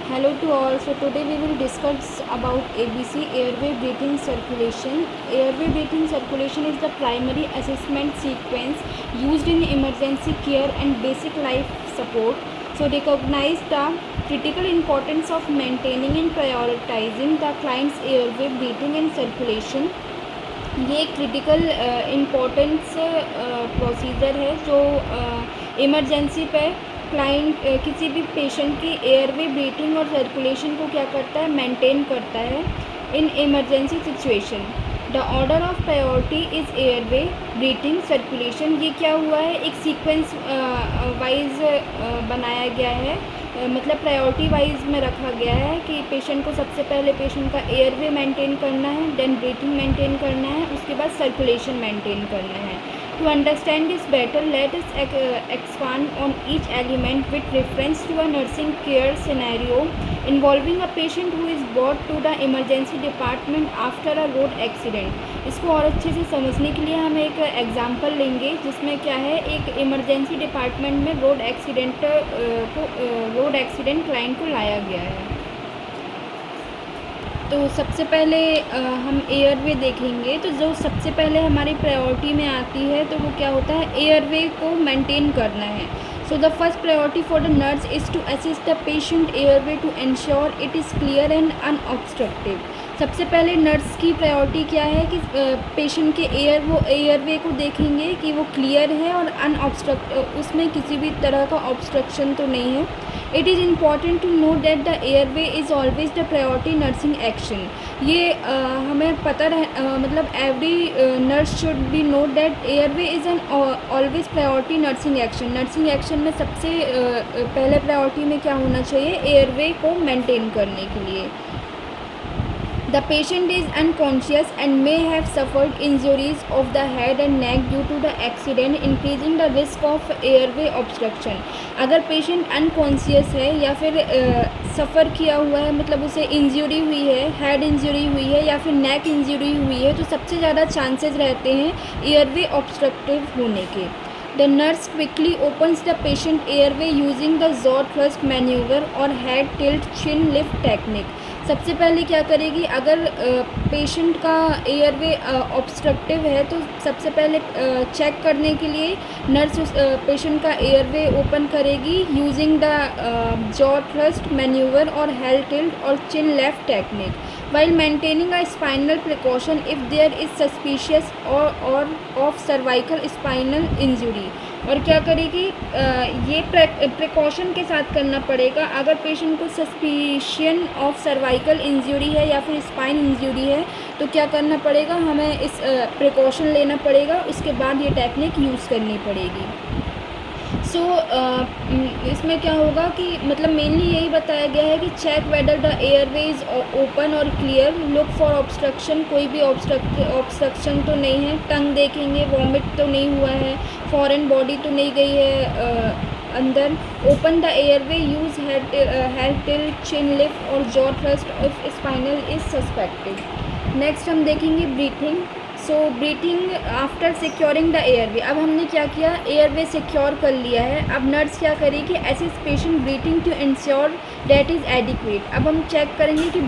Hello to all. So today we will discuss about ABC, airway breathing circulation. Airway breathing circulation is the primary assessment sequence used in emergency care and basic life support. So recognize the critical importance of maintaining and prioritizing the client's airway breathing and circulation. ये critical importance procedure है जो emergency पे client किसी भी patient की airway breathing और circulation को क्या करता है, मेंटेन करता है in emergency situation. The order of priority is airway breathing circulation. ये क्या हुआ है, एक सीक्वेंस वाइज बनाया गया है, मतलब प्रायोरिटी वाइज में रखा गया है कि पेशेंट को सबसे पहले पेशेंट का एयरवे मेंटेन करना है, देन ब्रीथिंग मेंटेन करना है, उसके बाद सर्कुलेशन मेंटेन करना है. To understand this better, let us expand on each element with reference to a nursing care scenario involving a patient who is brought to the emergency department after a road accident. इसको और अच्छे से समझने के लिए हम एक example लेंगे जिसमें क्या है, एक इमरजेंसी डिपार्टमेंट में रोड एक्सीडेंट क्लाइंट को लाया गया है. तो सबसे पहले हम एयरवे देखेंगे. तो जो सबसे पहले हमारी प्रायोरिटी में आती है तो वो क्या होता है, एयरवे को मेंटेन करना है. So the first priority for the nurse is to assist the patient airway to ensure it is clear and unobstructive. सबसे पहले नर्स की प्रायोरिटी क्या है कि पेशेंट के एयरवे को देखेंगे कि वो क्लियर है और उसमें किसी भी तरह का ऑब्स्ट्रक्शन तो नहीं है. It is important to know that the airway is always the priority nursing action. ये हमें पता मतलब every nurse should be know that airway is an always priority nursing action. Nursing action में सबसे पहले प्रायोरिटी में क्या होना चाहिए, एयरवे को मेंटेन करने के लिए. The patient is unconscious and may have suffered injuries of the head and neck due to the accident, increasing the risk of airway obstruction. अगर पेशेंट अनकॉन्शियस है या फिर सफ़र किया हुआ है, मतलब उसे इंजरी हुई है, हेड इंजरी हुई है या फिर नेक इंजरी हुई है, तो सबसे ज़्यादा चांसेस रहते हैं एयरवे ऑब्स्ट्रक्टिव होने के. The nurse quickly opens the patient airway using the jaw thrust maneuver और head tilt chin lift technique. सबसे पहले क्या करेगी, अगर पेशेंट का एयरवे ऑब्स्ट्रक्टिव है तो सबसे पहले चेक करने के लिए नर्स उस पेशेंट का एयरवे ओपन करेगी using the jaw thrust manoeuvre और हेड टिल्ट और chin left technique while maintaining a spinal precaution if there is suspicious or of cervical spinal injury. और क्या करेगी, ये प्रिकॉशन के साथ करना पड़ेगा. अगर पेशेंट को सस्पिशन ऑफ सर्वाइकल इंजरी है या फिर स्पाइन इंजरी है तो क्या करना पड़ेगा, हमें इस प्रिकॉशन लेना पड़ेगा, उसके बाद ये टेक्निक यूज़ करनी पड़ेगी. सो इसमें क्या होगा कि मतलब मेनली यही बताया गया है कि check whether the airway is open और क्लियर, लुक फॉर ऑब्स्ट्रक्शन, कोई भी ऑब्स्ट्रक्शन तो नहीं है, टंग देखेंगे, वॉमिट तो नहीं हुआ है, फॉरेन बॉडी तो नहीं गई है अंदर. Open the airway, use head tilt chin lift और jaw thrust if spinal is suspected. Next हम देखेंगे breathing. So breathing after securing the airway. अब हमने क्या किया, एयरवे सिक्योर कर लिया है. अब नर्स क्या करेगी, assist patient breathing to ensure that is adequate. अब हम चेक करेंगे कि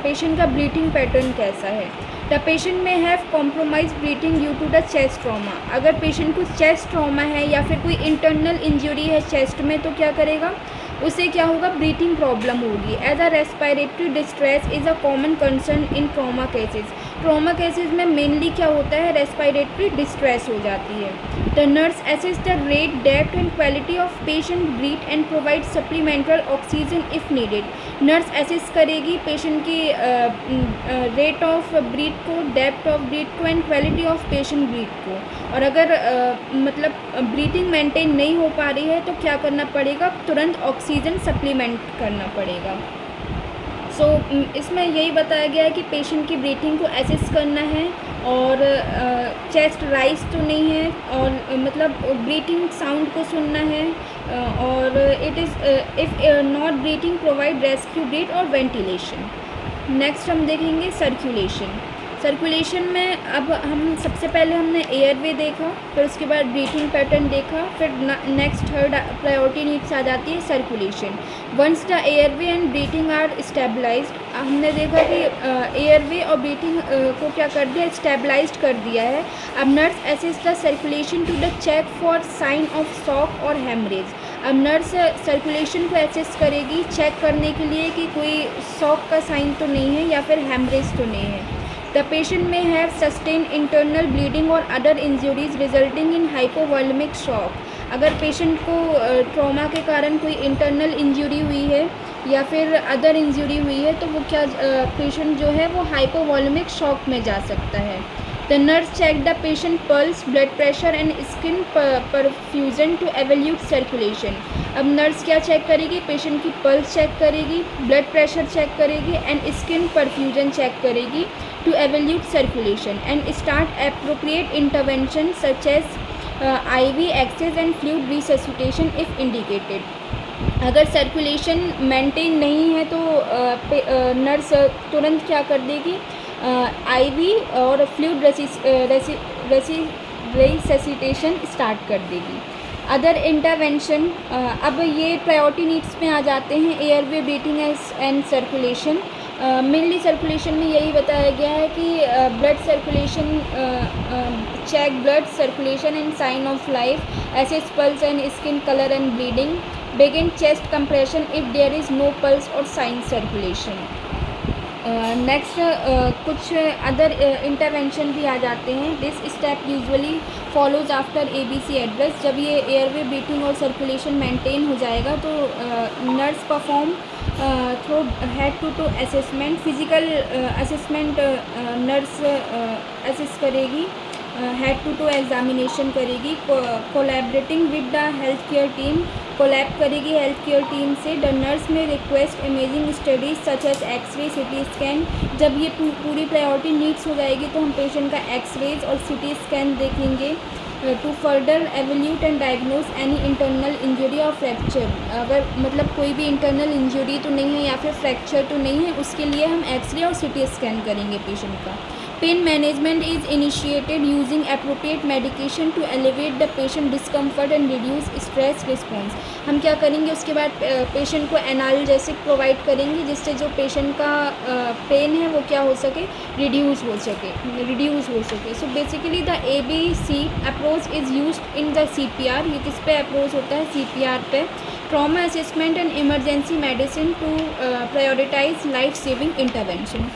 पेशेंट का ब्रीथिंग पैटर्न कैसा है. The patient may have compromise breathing due to the chest trauma. अगर पेशेंट को चेस्ट ट्रॉमा है या फिर कोई इंटरनल इंजरी है चेस्ट में तो क्या करेगा, उसे क्या होगा, ब्रीथिंग प्रॉब्लम होगी. As a respiratory distress is a common concern in trauma cases. Trauma cases में मेनली क्या होता है, रेस्पिरेटरी डिस्ट्रेस हो जाती है. The nurse assess the rate, depth and quality of patient breath and provide supplemental oxygen if needed. Nurse assess करेगी patient की rate of breath को, डेप्थ ऑफ ब्रीथ को and quality of patient breath को. और अगर मतलब breathing maintain नहीं हो पा रही है तो क्या करना पड़ेगा, तुरंत ऑक्सीजन सप्लीमेंट करना पड़ेगा. सो इसमें यही बताया गया है कि पेशेंट की ब्रीथिंग को असेस करना है और चेस्ट राइज तो नहीं है और मतलब ब्रीथिंग साउंड को सुनना है और it is if not breathing provide rescue breath और वेंटिलेशन. नेक्स्ट हम देखेंगे सर्कुलेशन. सर्कुलेशन में अब हम सबसे पहले हमने एयरवे देखा, फिर उसके बाद ब्रीथिंग पैटर्न देखा, फिर नेक्स्ट थर्ड प्रायोरिटी नीड्स आ जाती है circulation. Once the airway and breathing are stabilised, हमने देखा कि एयरवे और ब्रीथिंग को क्या कर दिया, स्टेबलाइज्ड कर दिया है। अब nurse assist the circulation to the check for sign of shock और हेमरेज। अब नर्स सर्कुलेशन को असिस्ट करेगी चेक करने के लिए कि कोई शॉक का साइन तो नहीं है या फिर हेमरेज तो नहीं है। The patient may have sustained internal bleeding or other injuries resulting in hypovolemic shock. अगर पेशेंट को ट्रॉमा के कारण कोई इंटरनल इंजरी हुई है या फिर अदर इंजरी हुई है तो वो क्या पेशेंट जो है वो हाइपोवॉल्यूमिक शॉक में जा सकता है। The nurse check the patient pulse, blood pressure and skin perfusion to evaluate circulation. अब नर्स क्या चेक करेगी, पेशेंट की पल्स चेक करेगी, ब्लड प्रेशर चेक करेगी एंड स्किन परफ्यूजन चेक करेगी to evaluate circulation and start appropriate intervention such as IV access and fluid resuscitation if indicated. अगर circulation maintain नहीं है तो नर्स तुरंत क्या कर देगी, IV और फ्लूइड रेसिटेशन स्टार्ट कर देगी। अदर इंटरवेंशन, अब ये प्रायोरिटी नीड्स में आ जाते हैं, airway, breathing and circulation. Mainly circulation में यही बताया गया है कि blood circulation, check blood circulation and sign of life, assess pulse and skin colour and bleeding, begin chest compression if there is no pulse और साइन सर्कुलेशन। नेक्स्ट कुछ other intervention भी आ जाते हैं। This step usually follows after ABC address. जब ये airway, breathing और circulation maintain हो जाएगा तो nurse perform through head to toe assessment. Physical assessment nurse assess करेगी, हेड टू टू एग्जामिनेशन करेगी, collaborating with the health care team, collab करेगी health care team से। The nurse may request imaging studies such as x ray, CT scan. जब ये पूरी priority needs हो जाएगी तो हम पेशेंट का एक्सरेज और CT स्कैन देखेंगे to further evaluate and diagnose any internal injury और फ्रैक्चर। अगर मतलब कोई भी इंटरनल इंजरी तो नहीं है या फिर फ्रैक्चर तो नहीं है, उसके लिए हम एक्सरे और CT स्कैन करेंगे पेशेंट का। Pain management is initiated using appropriate medication to elevate the patient discomfort and reduce stress response. हम क्या करेंगे, उसके बाद पेशेंट को एनाल्जेसिक प्रोवाइड करेंगे जिससे जो पेशेंट का पेन है वो क्या हो सके, रिड्यूस हो सके। So basically the ABC approach is used in the CPR। ये किस पे अप्रोच होता है, CPR पे। Trauma assessment and emergency medicine to prioritise life saving intervention.